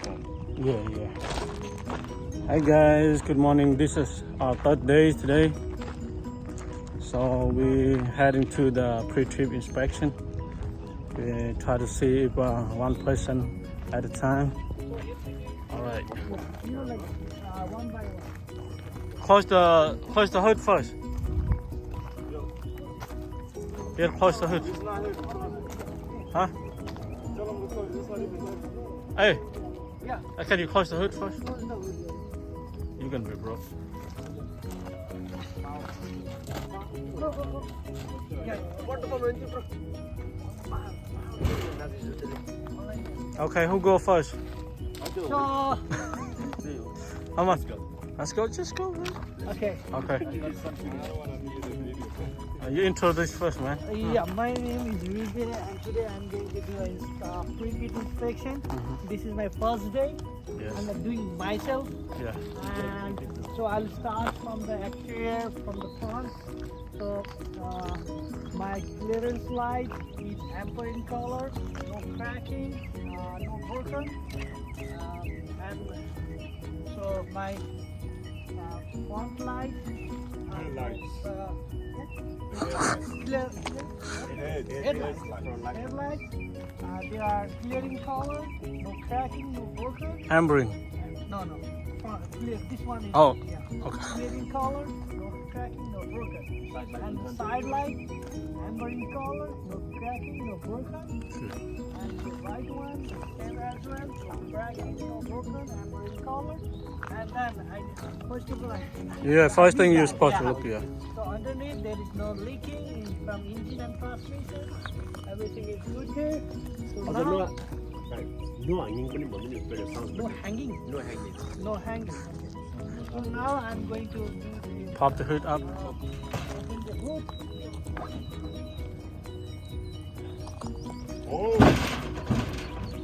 pump. Yeah. Hi guys, good morning. This is our third day today. So we heading to the pre-trip inspection. We try to see if one person at a time. All right. One by one. Close the hood first. Yeah, close the hood. Huh? Hey. Yeah. Can you close the hood first? Close the hood. You're gonna be broke. Yeah. Okay, who go first? So, Come on. Let's go. Just go, man. okay. Okay. You introduce first, man. Yeah, my name is Vijay and today I'm going to do a pre-kit inspection. This is my first day. Yes. and I'm doing myself. Yeah. And so I'll start from the exterior, from the front. So my clearance light is amber in color, no cracking, no broken, and so my front light. Headlights. They are clear in color, no cracking, no broken. Ambering. No. Clear. This one is Okay. clear in color, no cracking, no broken. And the side light, amber in color, no cracking, no broken. And the right one, same as well, no cracking, no broken, amber in color. And then first of all, Yeah, first thing you're supposed to look here. So underneath there is no leaking from engine and transmission. Everything is good here. So now, No hanging पनि भन्नु नि पहिला sound no hanging. No hanging. No hanging. Okay. So now I'm going to do the Pop the hood up. open the hood. Oh,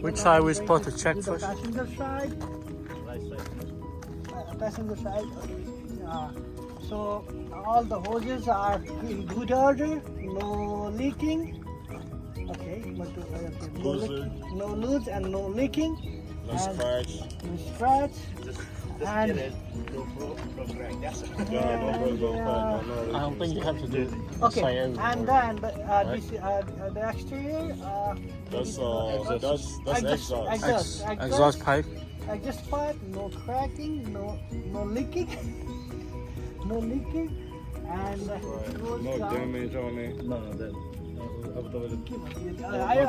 Which side we supposed to check Do the first? passenger side. right side. Passenger side. Okay. So all the hoses are in good order. No leaking. Okay. No loose and no leaking. No And scratch. no scratch. Just And get it. No crack. That's it. I don't think you have to do okay, and then this the exterior. That's exhaust pipe. Exhaust pipe, no cracking, no leaking, no leaking, and it goes No down. damage on it. No, that.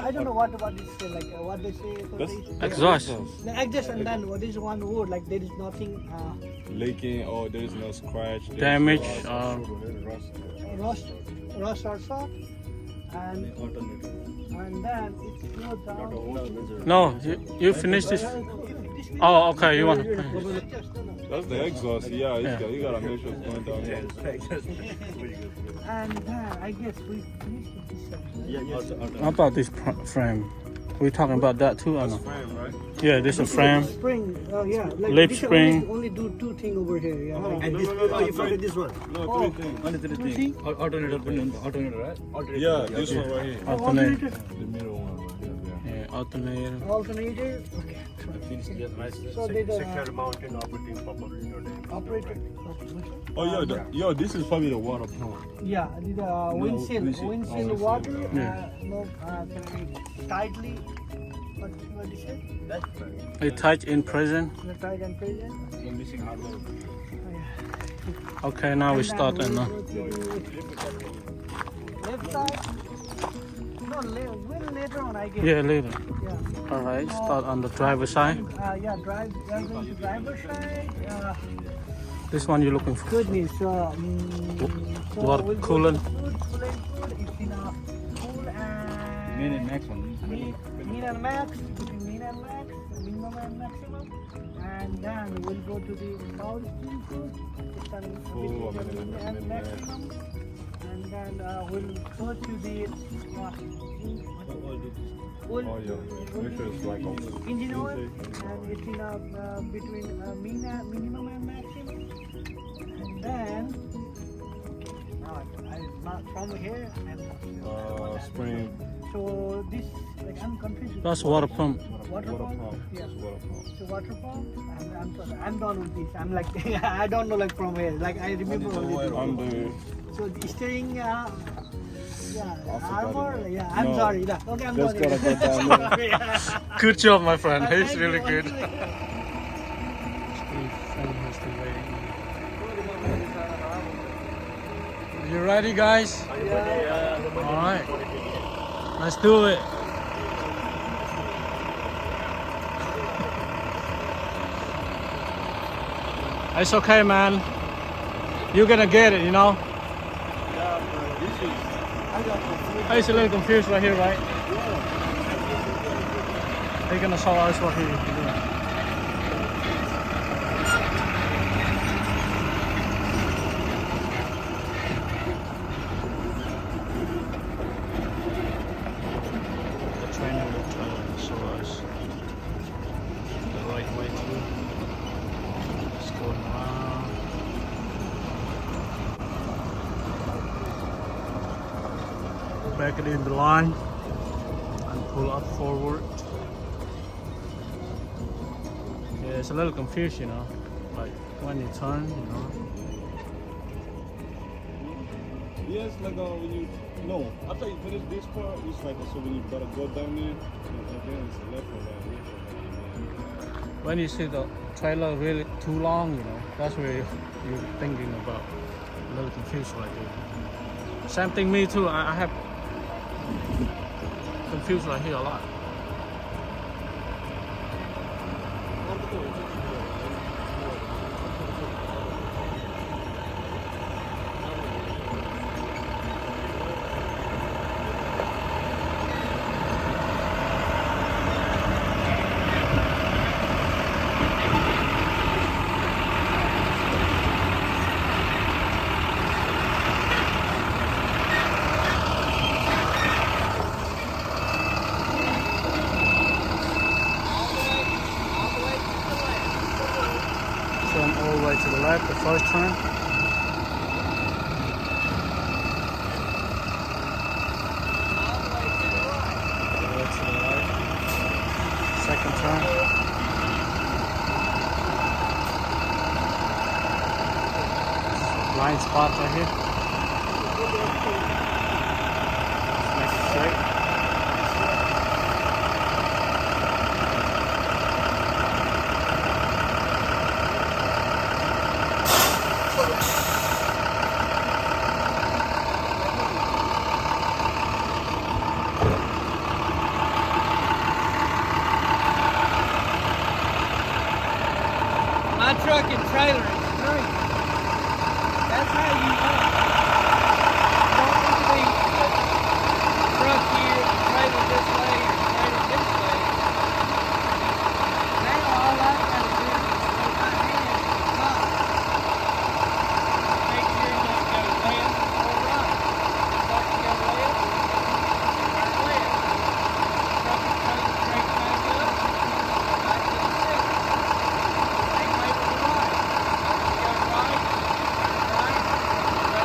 I don't know what this like what they say for That's this. Exhaust. The exhaust and then what is one word like there is nothing Leaking or there's no scratch. Damage. rust or shot, and then it goes down. No, you finish this. Oh, okay. You want? That's the exhaust. Yeah, you gotta make sure it's going down there. And then I guess we finished with this side. How about this frame? We talking about that too, or no? Frame, right? Yeah, this is a frame. Spring, yeah. Like Lip this spring. Only do two things over here, yeah. Like, And this, you forget this one. No, three things. two things. Alternator, right? Yeah, this one right here. Alternator. The middle one right here. Yeah. Yeah, alternator. Alternator. Okay. So they the mountain operating properly. operator. Oh yeah, this is probably the water pump. Yeah, the windshield water. Yeah. No, can I tightly. What is it? That's right. It touch in prison. The tight and present. You're missing hard load. Okay, now we start and Left side. No, later on I guess. yeah, later. Yeah. All right, start on the driver's side. Yeah, we are going to driver's side. This one you're looking for. Goodness. Water coolant. Food. It's in a cool and Main and max one. mean and max. Between mean and max, minimum and maximum. And then we'll go to the power steam food. It's on between the min and maximum. And then we'll go to the Oh yeah. Make sure it's like engine oil, and it's in between minimum and maximum. And then now from here and spring. so this like I'm confused. That's water pump. Water Water pump? pump. Yeah. Just water pump. So water pump? I'm sorry. I'm done with this. I'm like, I don't know like from here. Like I remember only this. I'm the. So the steering, yeah, forgot armor, it. yeah. I'm No. sorry. Yeah. Okay, I'm Just sorry. gotta go down there. Sorry, yeah. Good job, my friend. He's Thank really you, good. thank you. You ready, guys? All right. Let's do it. It's okay, man. You're gonna get it, you know. It's a little confused right here, right? They're gonna show us what he is doing. The trainer will try to show us the right way through. It's going around. Back it in the line and pull up forward. Yeah, it's a little confused, you know, like when you turn, you know. Yes, like when you. No, after you finish this part, it's like so when you gotta go down there, and then it's a left or right. When you see the trailer really too long, you know, that's where you're thinking about. A little confused right there. Same thing, me too. I have confused right here a lot. Turn all the way to the left, the first turn. All the way to the right. Second turn. Blind spot right here. Nice and straight. My truck and trailer is straight. That's how you know. You don't need to be truck here, trailer this way, or trailer this way. Now all I gotta do is put my hand on top. Make sure it doesn't go left or right. Start to go left, turn left. Truck and trailer straight back up, back to the center. Same way with the right. Go right, turn right,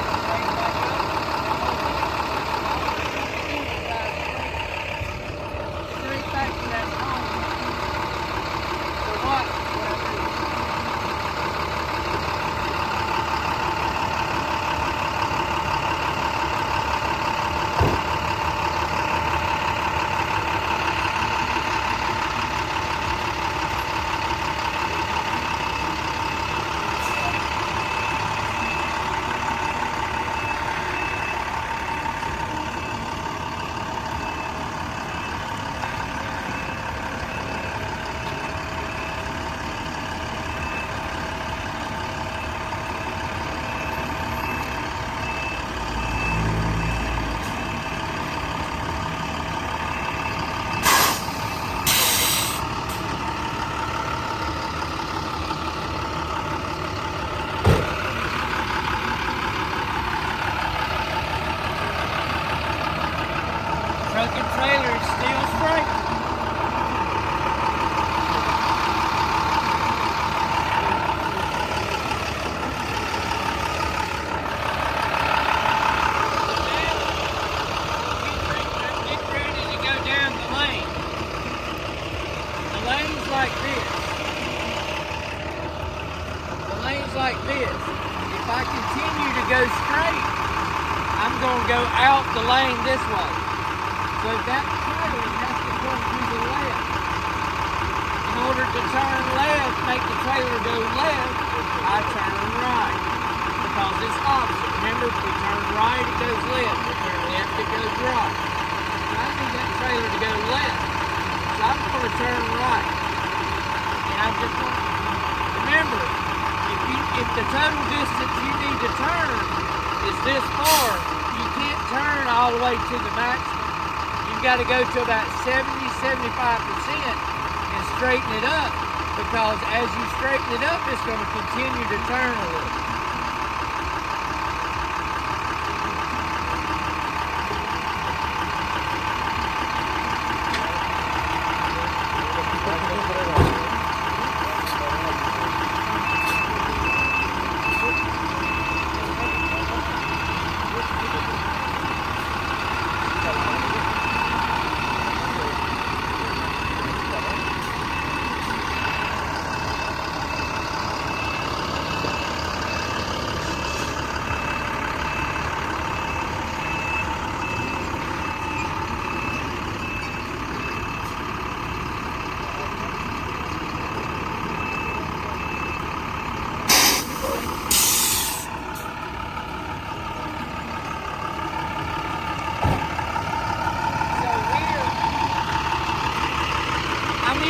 this. If I continue to go straight, I'm going to go out the lane this way. So that trailer has to come to the left. In order to turn left, make the trailer go left, I turn right. Because it's opposite. Remember, if we turn right, it goes left. If we turn left, it goes right. So I need that trailer to go left. So I'm going to turn right. And I'm just going to remember, if the total distance you need to turn is this far, you can't turn all the way to the maximum. You've got to go to about 70-75% and straighten it up, because as you straighten it up, it's going to continue to turn a little.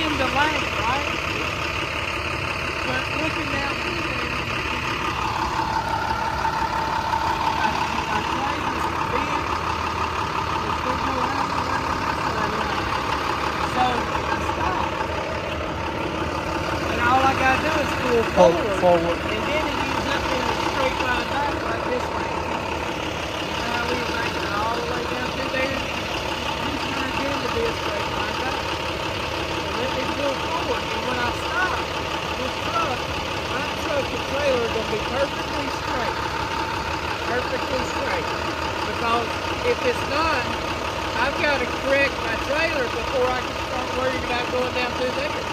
The lane, right? But looking down through there, I tried this big, it's going to go around the lane this way, so I stopped. And all I got to do is pull forward. And then it ends up in a straight line back like this way. Now we're making all the way down through there. This turns into be a straight line back. Let me pull forward, and when I stop, this truck, my truck and trailer are going to be perfectly straight. Perfectly straight. Because if it's not, I've got to correct my trailer before I can start worrying about going down through there.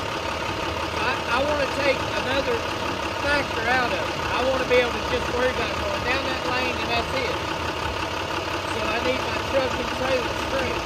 I want to take another factor out of it. I want to be able to just worry about going down that lane, and that's it. So I need my truck and trailer straight.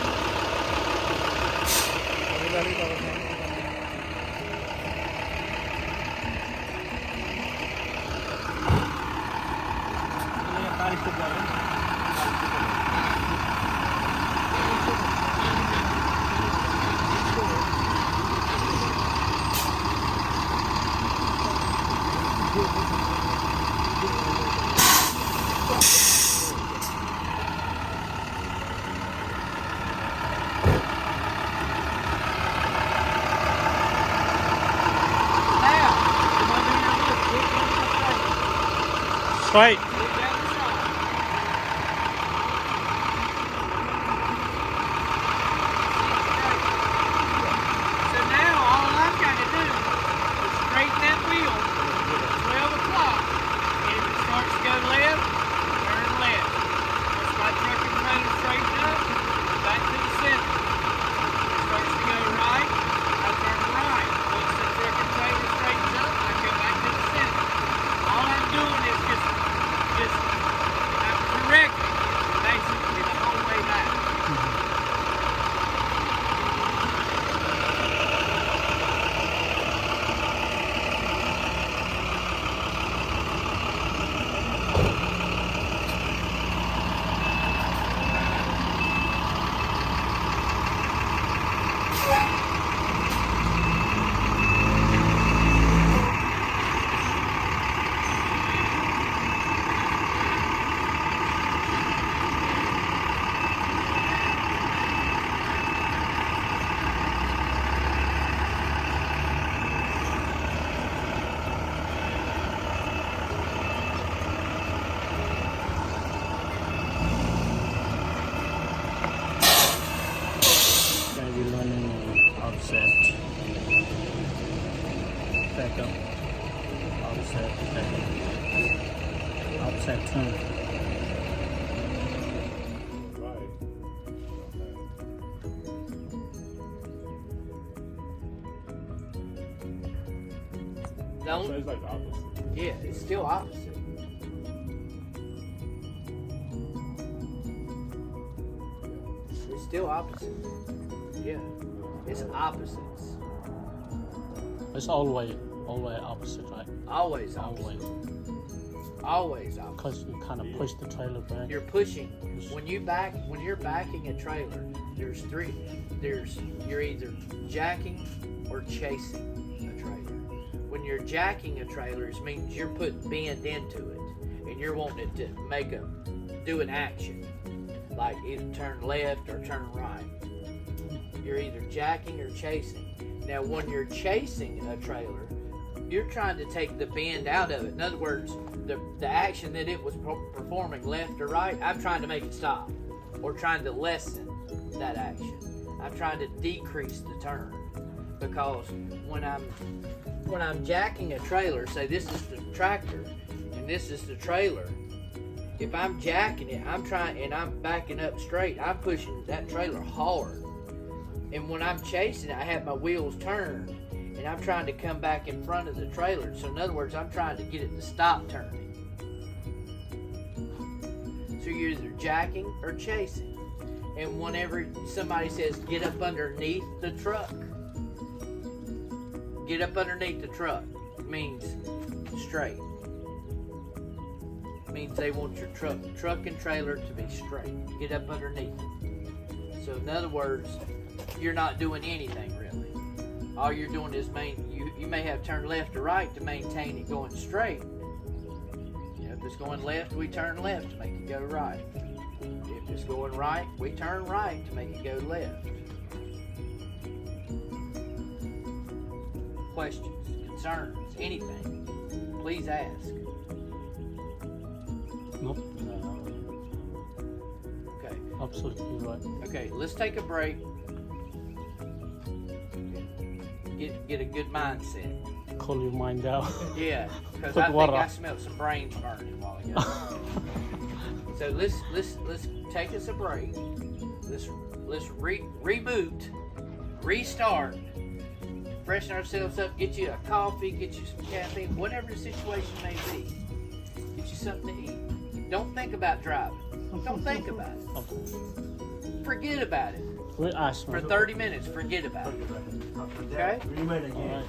Straight. Offset turn. So it's like the opposite. Yeah, it's still opposite. It's still opposite. Yeah, it's opposites. It's always opposite, right? Always opposite. Always opposite. Because you kind of push the trailer back. You're pushing. When you're backing a trailer, there's three. You're either jacking or chasing a trailer. When you're jacking a trailer, it means you're putting bend into it, and you're wanting it to do an action, like either turn left or turn right. You're either jacking or chasing. Now, when you're chasing a trailer, you're trying to take the bend out of it. In other words, the action that it was performing left or right, I'm trying to make it stop, or trying to lessen that action. I'm trying to decrease the turn, because when I'm jacking a trailer, say this is the tractor and this is the trailer. If I'm jacking it, I'm backing up straight. I'm pushing that trailer hard. And when I'm chasing it, I have my wheels turned, and I'm trying to come back in front of the trailer. So in other words, I'm trying to get it to stop turning. So you're either jacking or chasing. And whenever somebody says, get up underneath the truck, get up underneath the truck means straight. Means they want your truck and trailer to be straight. Get up underneath it. So in other words, you're not doing anything really. All you're doing is you may have turned left or right to maintain it going straight. If it's going left, we turn left to make it go right. If it's going right, we turn right to make it go left. Questions, concerns, anything, please ask. Nope. Okay. Absolutely right. Okay, let's take a break. Get a good mindset. Cool your mind down. Yeah, because Put I think water I up. smelled some brains burning a while ago. So let's take us a break. Let's reboot, restart, freshen ourselves up. Get you a coffee, get you some caffeine, whatever the situation may be. Get you something to eat. Don't think about driving. Don't think about it. Okay. Forget about it. Where ice, For man? 30 minutes, forget about it. Okay? Alright.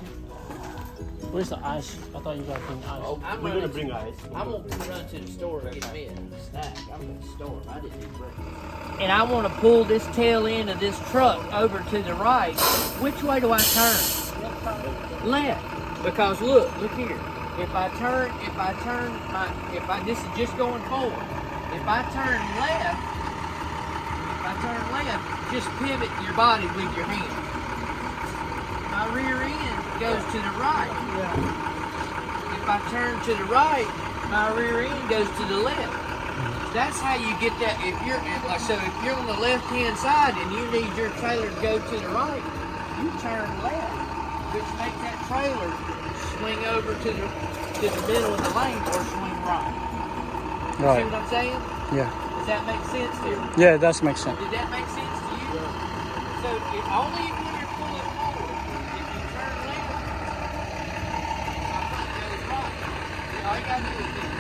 Where's the ice? I thought you guys bring ice. We're gonna bring ice. I'm gonna run to the store and get me a snack. I'm gonna store. I didn't eat breakfast. And I want to pull this tail end of this truck over to the right. Which way do I turn? Left. Because look here. This is just going forward. If I turn left, just pivot your body with your hand. My rear end goes to the right. If I turn to the right, my rear end goes to the left. That's how you get that. If you're on the left-hand side and you need your trailer to go to the right, you turn left, which makes that trailer swing over to the middle of the lane or swing right. You see what I'm saying? Yeah. Does that make sense to you? Yeah, it does make sense. Did that make sense to you? So only if you're pulling forward, if you turn left, my foot goes right. All you gotta do is this.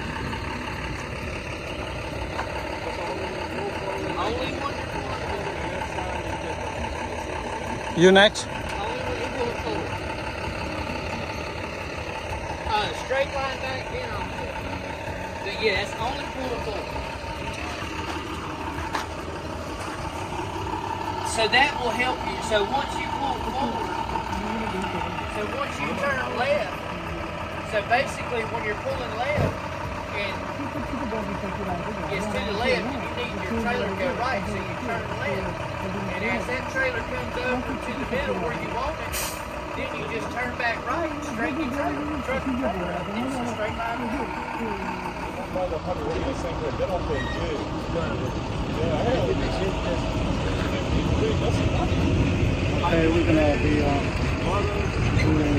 Only when you're pulling forward. You next? Only when you're pulling forward. Straight line back down. But yeah, that's only pulling forward. So that will help you. So once you pull forward, once you turn left, so basically when you're pulling left and it's to the left and you need your trailer to go right, so you turn left. And as that trailer comes over to the middle where you want it, then you just turn back right, straight your trailer, truck your trailer, and it's a straight line. They don't play good. Yeah, I heard this shit. Okay, we're gonna be doing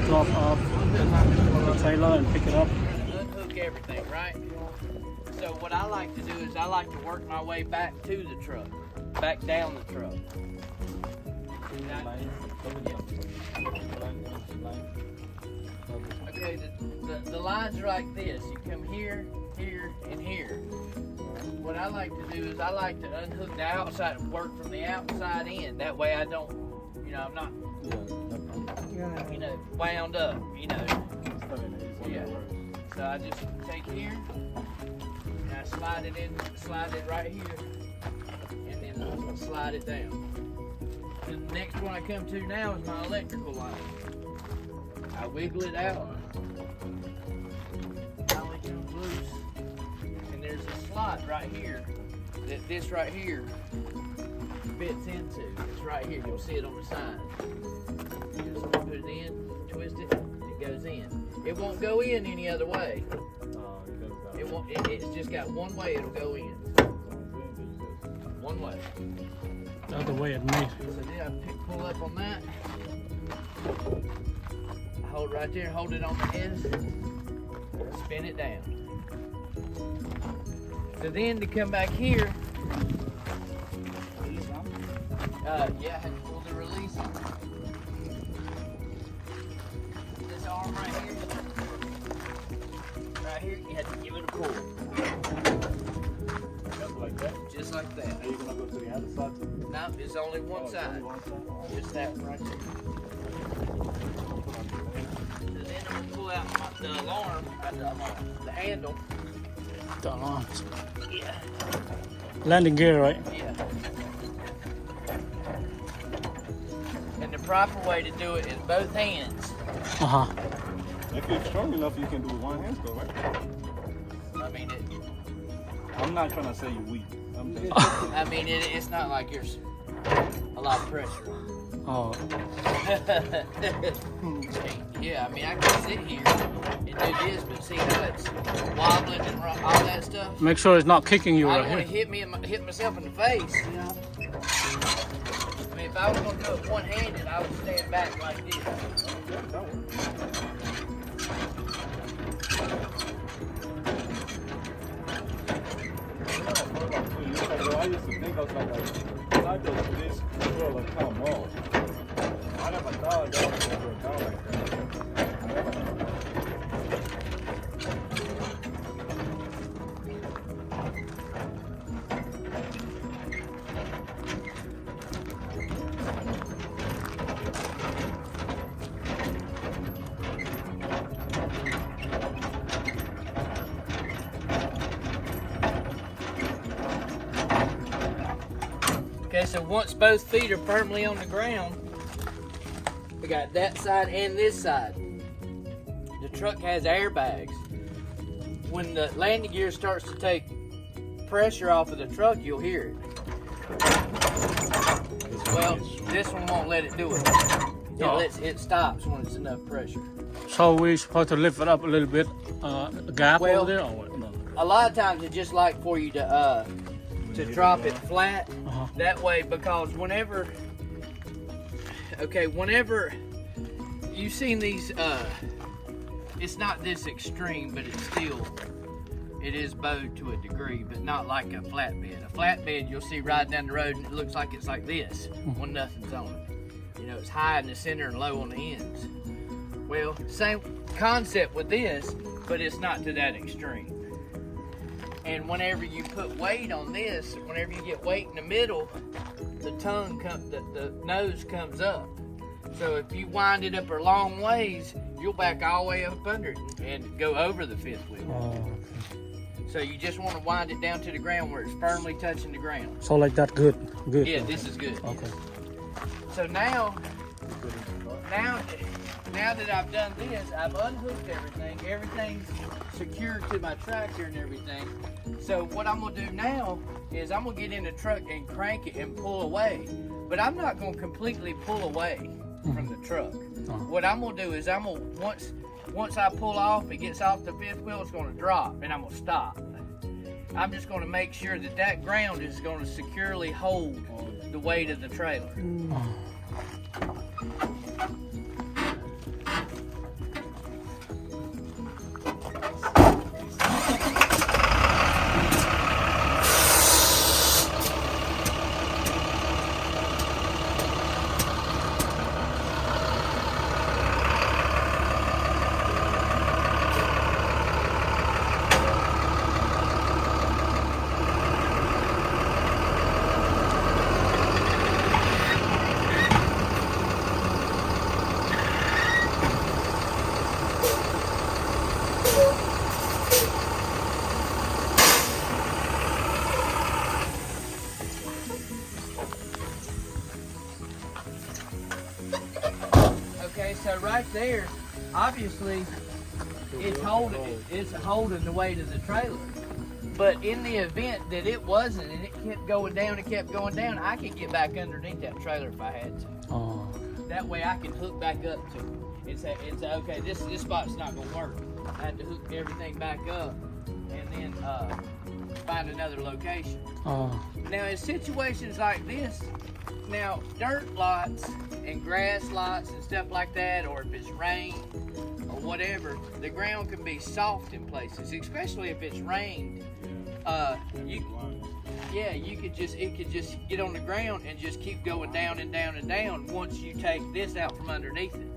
drop off the trailer and pick it up. Unhook everything, right? So what I like to do is I like to work my way back to the truck, back down the truck. Okay, the lines are like this. You come here, here, and here. What I like to do is I like to unhook the outside and work from the outside in. That way I don't, I'm not, wound up, Yeah. So I just take here, and I slide it right here, and then I slide it down. And the next one I come to now is my electrical line. I wiggle it out. Finally comes loose. And there's a slot right here that this right here fits into. It's right here. You'll see it on the side. You just put it in, twist it, it goes in. It won't go in any other way. It won't. It's just got one way it'll go in. One way. The other way it made. So then I pull up on that. I hold right there, hold it on the end, spin it down. So then to come back here, yeah, I had to pull the release on. This arm right here, you had to give it a pull. Just like that? Just like that. Are you gonna go to the other side too? No, it's only one side. Just that right there. So then I'm gonna pull out the alarm, the handle. The alarms. Yeah. Landing gear, right? Yeah. And the proper way to do it is both hands. Uh-huh. If you're strong enough, you can do it with one hand still, right? I mean, I'm not trying to say you're weak. it's not like there's a lot of pressure. Oh. Yeah, I mean, I can sit here and do this, but see how it's wobbling and all that stuff? Make sure it's not kicking you I right don't want to here. hit myself in the face. I mean, if I was going to do it one-handed, I would stand back like this. I used to think I was like, if I do this, it will come off. I never thought that was going to work out like that. Okay, so once both feet are firmly on the ground, we got that side and this side. The truck has airbags. When the landing gear starts to take pressure off of the truck, you'll hear it. Well, this one won't let it do it. It stops when it's enough pressure. So we're supposed to lift it up a little bit, gap Well, over there, or what? No. A lot of times it's just like for you to drop it flat. Uh-huh. That way, because whenever you've seen these, it's not this extreme, but it is bowed to a degree, but not like a flatbed. A flatbed you'll see riding down the road and it looks like it's like this when nothing's on it. It's high in the center and low on the ends. Well, same concept with this, but it's not to that extreme. And whenever you put weight on this, whenever you get weight in the middle, the nose comes up. So if you wind it up a long ways, you'll back all the way up under it and go over the fifth wheel. Oh, okay. So you just want to wind it down to the ground where it's firmly touching the ground. So like that, good. Yeah, this is good. Okay. So now that I've done this, I've unhooked everything. Everything's secured to my tractor and everything. So what I'm gonna do now is I'm gonna get in the truck and crank it and pull away. But I'm not gonna completely pull away from the truck. What I'm gonna do is once I pull off, it gets off the fifth wheel, it's gonna drop and I'm gonna stop. I'm just gonna make sure that ground is gonna securely hold the weight of the trailer. so right there, obviously, it's holding the weight of the trailer. But in the event that it wasn't and it kept going down, I could get back underneath that trailer if I had to. Oh. That way I can hook back up to it. It's okay, this spot's not gonna work. I had to hook everything back up and then find another location. Oh. Now in situations like this, now dirt lots and grass lots and stuff like that, or if it's rain or whatever, the ground can be soft in places, especially if it's rained. It could just get on the ground and just keep going down and down and down once you take this out from underneath it.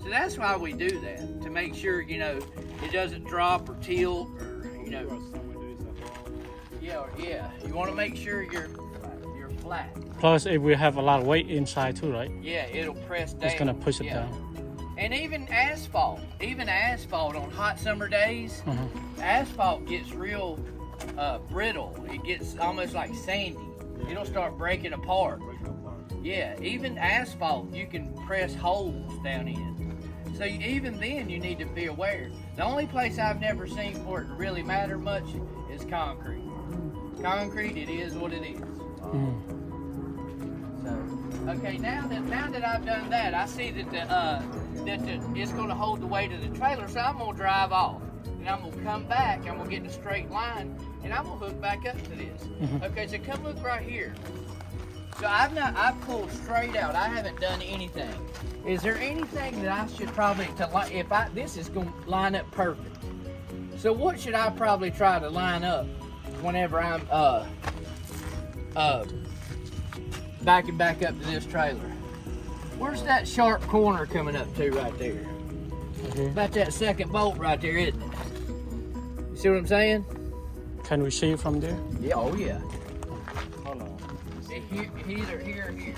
So that's why we do that, to make sure, you know, it doesn't drop or tilt or, you know. Yeah. You want to make sure you're flat. Plus, if we have a lot of weight inside too, right? Yeah, it'll press down. It's gonna push it down. And even asphalt on hot summer days, asphalt gets real brittle. It gets almost like sandy. It'll start breaking apart. Yeah, even asphalt you can press holes down in. So even then you need to be aware. The only place I've never seen for it to really matter much is concrete. Concrete, it is what it is. So, okay, now that I've done that, I see that it's going to hold the weight of the trailer, so I'm going to drive off. And I'm going to come back, I'm going to get in a straight line, and I'm going to hook back up to this. Okay, so come look right here. So I've pulled straight out. I haven't done anything. Is there anything that I should probably, this is going to line up perfect. So what should I probably try to line up whenever I'm backing back up to this trailer? Where's that sharp corner coming up to right there? About that second bolt right there, isn't it? You see what I'm saying? Can we see it from there? Yeah, oh yeah. Hold on. Either here or here.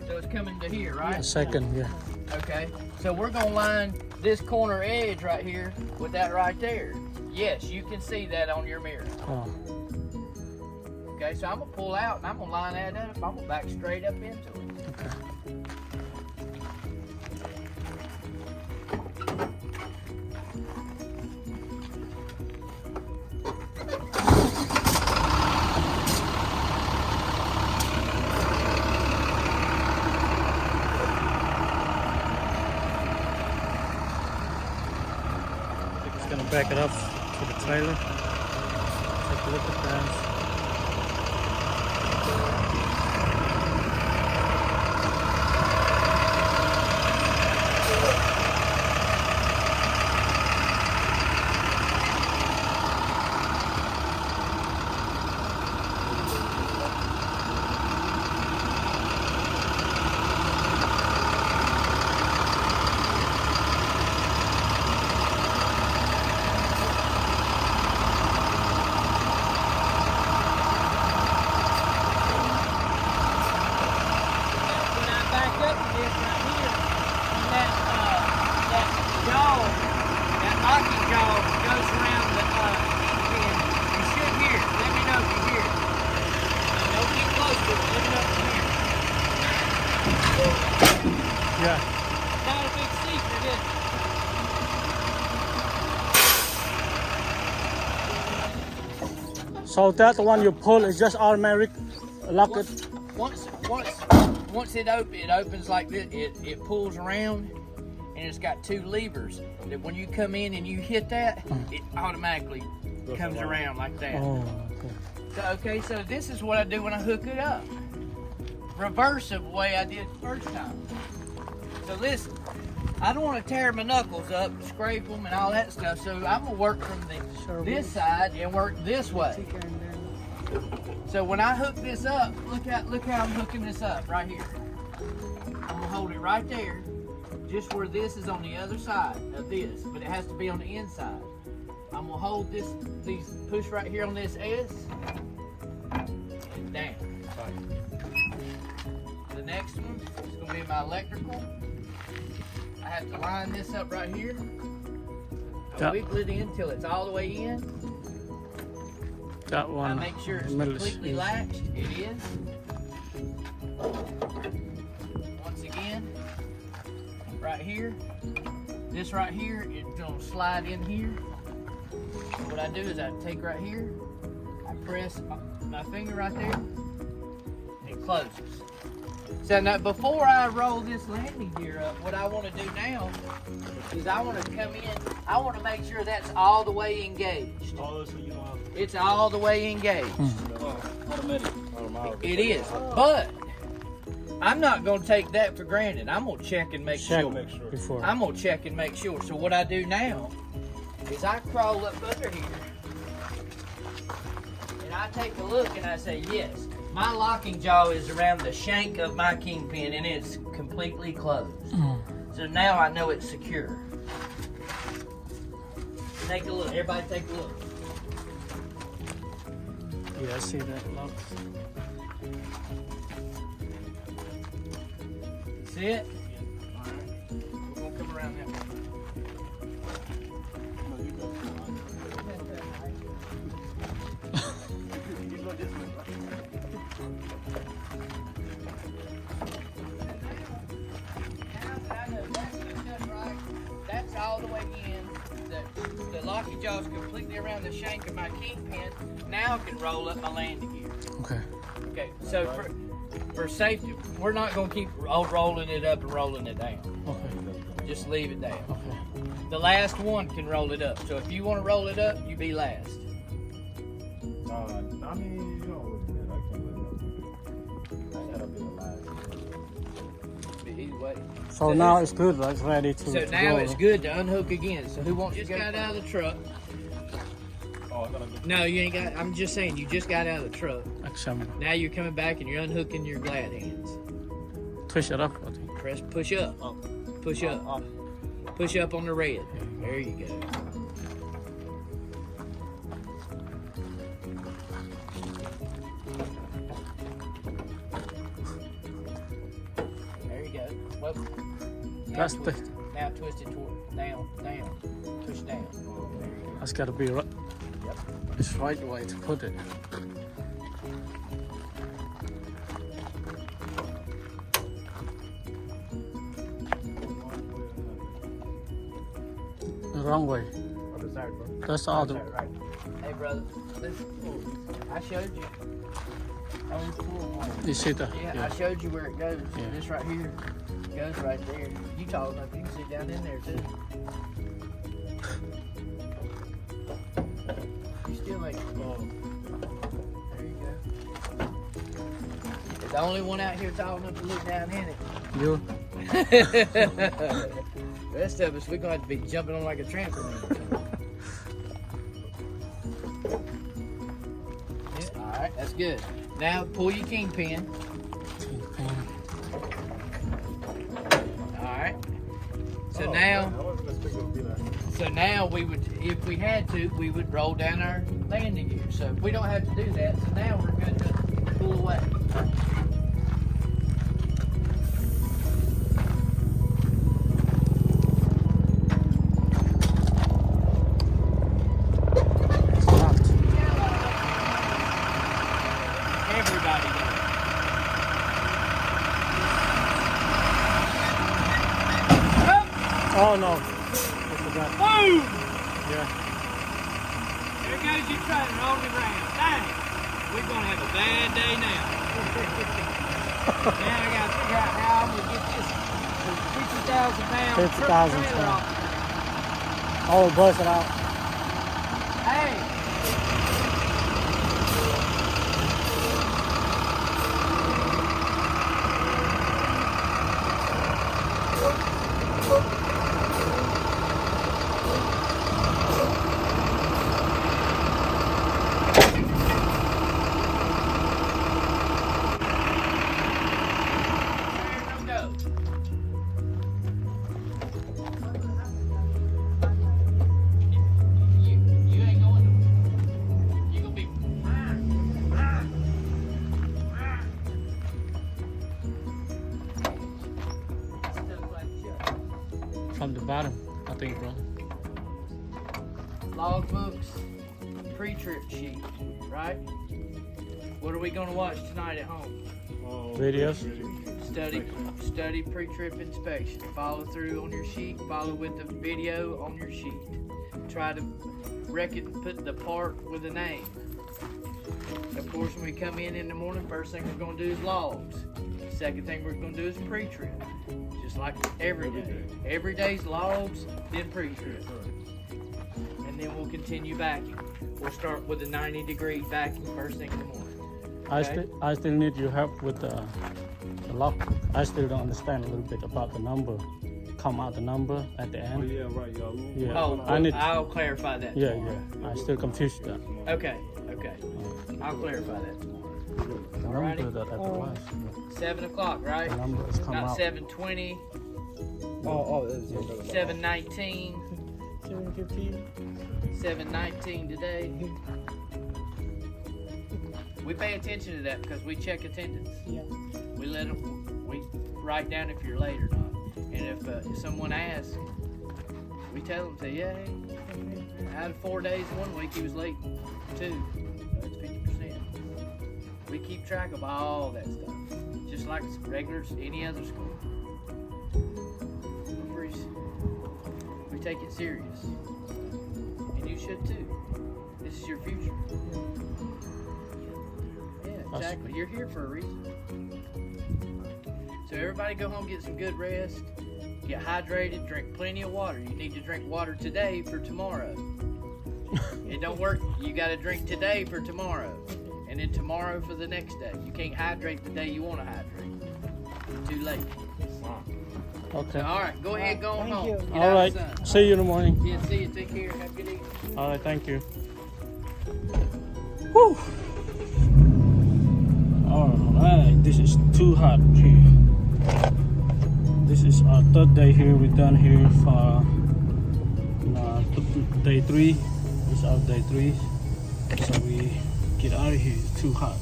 So it's coming to here, right? A second, yeah. Okay, so we're gonna line this corner edge right here with that right there. Yes, you can see that on your mirror. Oh. Okay, so I'm gonna pull out and I'm gonna line that up. I'm gonna back straight up into it. Okay. Gonna back it up to the trailer. Take a look at that. Yeah. Not a big secret, is it? So that one you pull is just automatic lock it. Once it opens like this. It pulls around, and it's got two levers. That when you come in and you hit that, it automatically comes around like that. Oh, So this is what I do when I hook it up. Reverse of the way I did the first time. So listen, I don't want to tear my knuckles up, scrape them and all that stuff, so I'm going to work from this side and work this way. So when I hook this up, look how I'm hooking this up right here. I'm going to hold it right there, just where this is on the other side of this, but it has to be on the inside. I'm going to hold these push right here on this S, and down. The next one is going to be my electrical. I have to line this up right here. I wiggle it in till it's all the way in. That one. I make sure it's completely latched. It is. Once again, right right here. This right here, it's gonna slide in here. What I do is I take right here, I press my finger right there, it closes. So now before I roll this landing gear up, what I want to do now is I want to come in, I want to make sure that's all the way engaged. It's all the way engaged. Automatic. It is, but I'm not gonna take that for granted. I'm gonna check and make sure. Before. I'm gonna check and make sure. So what I do now is I crawl up under here and I take a look and I say, yes, my locking jaw is around the shank of my kingpin and it's completely closed. So now I know it's secure. Take a look, everybody take a look. Yeah, I see that lock. See it? Alright. We're gonna come around that way. That's all the way in. The locky jaw is completely around the shank of my kingpin. Now I can roll up my landing gear. Okay. Okay, so for safety, we're not going to keep rolling it up and rolling it down. Okay. Just leave it down. Okay. The last one can roll it up. So if you want to roll it up, you be last. I mean, you know, I can't let it. I gotta be alive. But either way. So now it's good, right? It's ready to So now go. it's good to unhook again. So who wants to get out of the truck? Oh, I gotta go. No, you ain't got. I'm just saying, you just got out of the truck. Examine. Now you're coming back and you're unhooking your glad hands. Twist it up, I think. Press push up. Push up. Push up on the red. There you go. There you go. Well, That's the. now twist it toward down, push down. There you go. That's got to be right. Yep. It's right way to put it. The wrong way. Other side, bro. That's the other. Right. Hey brother, listen. I showed you. You see that? Yeah, I showed you where it goes. Yeah. This right here goes right there. You tall enough, you can sit down in there too. You still ain't. There you go. The only one out here tall enough to look down in it. You. The rest of us, we're going to have to be jumping on like a trampoline. Yeah, all right, that's good. Now pull your kingpin. All right. So now we would, if we had to, we would roll down our landing gear. So we don't have to do that. So now we're going to pull away. Everybody does. Oh no. I forgot. Boom! Yeah. There goes your trailer rolling around. Dang! We're gonna have a bad day now. Now I gotta figure out how I'm gonna get this 50,000 pound 50,000 trailer off. Oh, bust it out. Hey! From the bottom, I think, bro. Logbooks, pre-trip sheet, right? What are we gonna watch tonight at home? Videos. Study pre-trip inspection. Follow through on your sheet. Follow with the video on your sheet. Try to put the part with a name. Of course, when we come in the morning, first thing we're going to do is logs. Second thing we're going to do is pre-trip. Just like every day. Every day's logs, then pre-trip. And then we'll continue backing. We'll start with a 90-degree backing first thing in the morning. Okay? I still need your help with the lock. I still don't understand a little bit about the number. Come out the number at the Oh end. yeah, right, y'all. Yeah. Oh, I'll clarify that. Yeah, yeah. I still confused that. Okay. I'll clarify that. The Alrighty. number that I was. 7 o'clock, right? The number has come Not out. 7:20, Oh, 7:19, 7:15. 7:19 today. We pay attention to that because we check attendance. Yeah. We write down if you're late or not. And if someone asks, we tell them, say, yeah, hey, out of 4 days, 1 week he was late 2. That's 50%. We keep track of all that stuff, just like regular any other school. We take it serious, and you should too. This is your future. Yeah, exactly. You're here for a reason. So everybody go home, get some good rest, get hydrated, drink plenty of water. You need to drink water today for tomorrow. It don't work. You got to drink today for tomorrow, and then tomorrow for the next day. You can't hydrate the day you want to hydrate. Too late. Okay. All right, go ahead, go on Thank home. you. Get All out right. of the sun. See you in the morning. Yeah, see you. Take care. Have a good evening. All right. Thank you. Woo. All right. This is too hot here. This is our 3rd day here. We're done here for day 3. This is our day 3. So we get out of here. It's too hot.